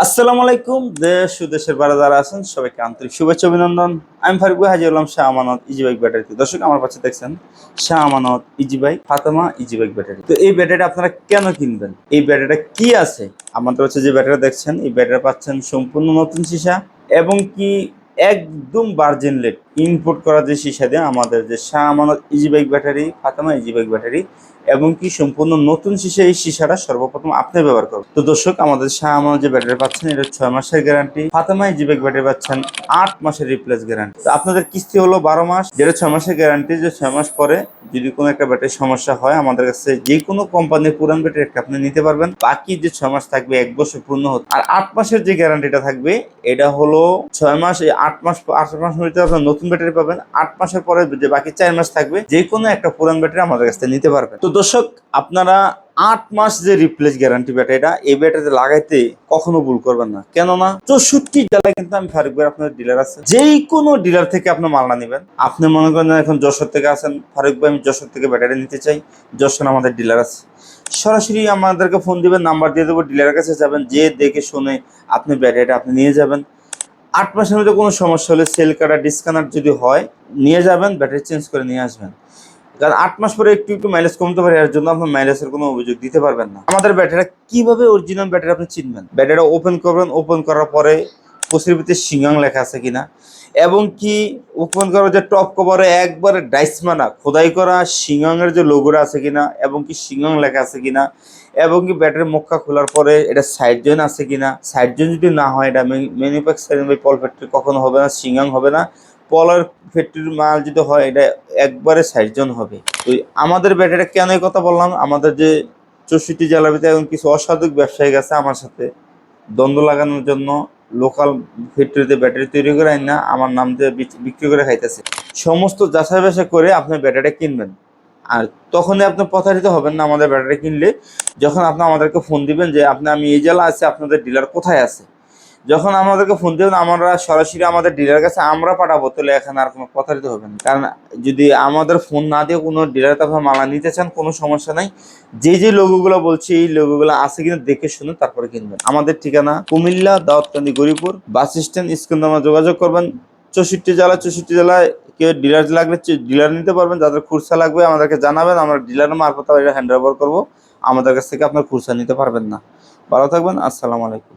আসসালামু আলাইকুম। দেশ ও দেশের বাইরে যারা আছেন সবাইকে আন্তরিক শুভেচ্ছা অভিনন্দন। আমি ফারুক ভাই হাজির হলাম শাহ আমানত ইজি বাইক ব্যাটারিতে। দর্শক আমার পাশে দেখছেন Shah Amanat easy bike Fatema easy bike battery. তো এই ব্যাটারিটা আপনারা কেন কিনবেন, এই ব্যাটারিটা কি আছে আমাদের হচ্ছে যে ব্যাটারি দেখছেন, এই ব্যাটারি পাচ্ছেন সম্পূর্ণ নতুন সীসা এবং কি একদম ভার্জিন লেড ইম্পোর্ট করা যে সীসা দিয়ে আমাদের যে Shah Amanat easy bike battery Fatema easy bike battery এবং কি সম্পূর্ণ নতুন সীসা। এই সীসাটা সর্বপ্রথম আপনি ব্যবহার করবেন। তো দর্শক আমাদের শাহ আমানত যে ব্যাটারি পাচ্ছেন এটা 6 মাসের guarantee, Fatema easy bike battery পাচ্ছেন 8 মাসের রিপ্লেস গ্যারান্টি। তো আপনাদের কিস্তি হলো 12 মাস, যেটা 6 মাসের গ্যারান্টি, যে 6 মাস পরে যদি কোনো একটা ব্যাটারির সমস্যা হয় আমাদের কাছে যে কোনো কোম্পানির পুরান ব্যাটারি একটা আপনি নিতে পারবেন। বাকি যে 6 মাস থাকবে 1 বছর পূর্ণ হতে, আর 8 মাসের যে গ্যারান্টিটা থাকবে এটা হলো 6 মাস, এই 8 মাস মধ্যে আপনার নতুন ব্যাটারি পাবেন। 8 মাসের পরে যে বাকি 4 মাস থাকবে যে কোনো একটা পুরান ব্যাটারি আমাদের কাছ থেকে নিতে পারবেন। তো দর্শক আপনারা 8 মাস যে রিপ্লেস গ্যারান্টি ব্যাটারিটা, এই ব্যাটারিতে লাগাইতে কখনো ভুল করবেন না, কেননা 64 জেলায় কিন্তু আমি ফারুক ভাই আপনার ডিলার আছে, যেই কোনো ডিলার থেকে আপনি মালটা নেবেন। আপনি মনে করেন এখন যশোর থেকে আছেন, ফারুক ভাই আমি যশোর থেকে ব্যাটারি নিতে চাই, যশোর আমাদের ডিলার আছে, সরাসরি আমাদেরকে ফোন দিবেন, নাম্বার দিয়ে দেবো, ডিলারের কাছে যাবেন, যে দেখে শুনে আপনি ব্যাটারিটা আপনি নিয়ে যাবেন। 8 মাসের মধ্যে কোনো সমস্যা হলে সেল কাটা ডিসকানেক্ট যদি হয় নিয়ে যাবেন, ব্যাটারি চেঞ্জ করে নিয়ে আসবেন। কারণ 8 মাস পরে একটু একটু মাইলেজ কমতে পারে, এর জন্য আপনার মাইলেজের কোনো অভিযোগ দিতে পারবেন না। আমাদের ব্যাটারিটা কিভাবে অরিজিনাল ব্যাটারি আপনি চিনবেন, ব্যাটারিটা ওপেন করবেন, ওপেন করার পরে কোচের ভিতরে সিঙ্গাং লেখা আছে কিনা, এবং কি ওপেন করার যে টপ কভারে একবারে ডাইসমানা খোদাই করা সিঙ্গাংয়ের যে লোগোটা আছে কিনা, এবং কি সিঙ্গাং লেখা আছে কিনা, এবং কি ব্যাটারির মুখটা খোলার পরে এটা সাইড জয়েন আছে কিনা। সাইড জয়েন যদি না হয় এটা ম্যানুফ্যাকচারিং বাই পল ফ্যাক্টরি কখনো হবে না, সিঙ্গাং হবে না। পলার ফ্যাক্টরির মাল যদি হয় এটা একবারে 60 জন হবে। তো আমাদের ব্যাটারিটা কেন এই কথা বললাম, আমাদের যে 64 জেলার ভিতরে এখন কিছু অসাধু ব্যবসায়ী আছে আমার সাথে দ্বন্দ্ব লাগানোর জন্য লোকাল ফ্যাক্টরিতে ব্যাটারি তৈরি করে আইন না আমার নাম দিয়ে বিক্রি করে খাইতেছে। সমস্ত যাচাই বাছাই করে আপনি ব্যাটারিটা কিনবেন, আর তখনই আপনি প্রতারিত হবেন না। আমাদের ব্যাটারি কিনলে যখন আপনি আমাদেরকে ফোন দিবেন যে আমি এই জেলা আছে, আপনাদের ডিলার কোথায় আছে, যখন আমাদেরকে ফোন দেবেন আমরা সরাসরি আমাদের ডিলার কাছে আমরা পাঠাবো, তাহলে এখানে আর কোনো প্রতারিত হবেন। কারণ যদি আমাদের ফোন না দিয়ে কোনো ডিলার আপনার মালা নিতে চান কোনো সমস্যা নাই, যে যে লোগোগুলো বলছি এই লোগোগুলো আছে কিনা দেখে শুনে তারপরে কিনবেন। আমাদের ঠিকানা কুমিল্লা দাউদকান্দি গরিপুর বাস স্ট্যান্ড, স্ক্রিনে আমরা যোগাযোগ করবেন। 64 জেলায় কেউ ডিলার লাগলে ডিলার নিতে পারবেন, যাদের খুরসা লাগবে আমাদেরকে জানাবেন, আমরা ডিলারের মারফত এটা হ্যান্ড ওভার করবো। আমাদের কাছ থেকে আপনার খুরসা নিতে পারবেন না। ভালো থাকবেন, আসসালামু আলাইকুম।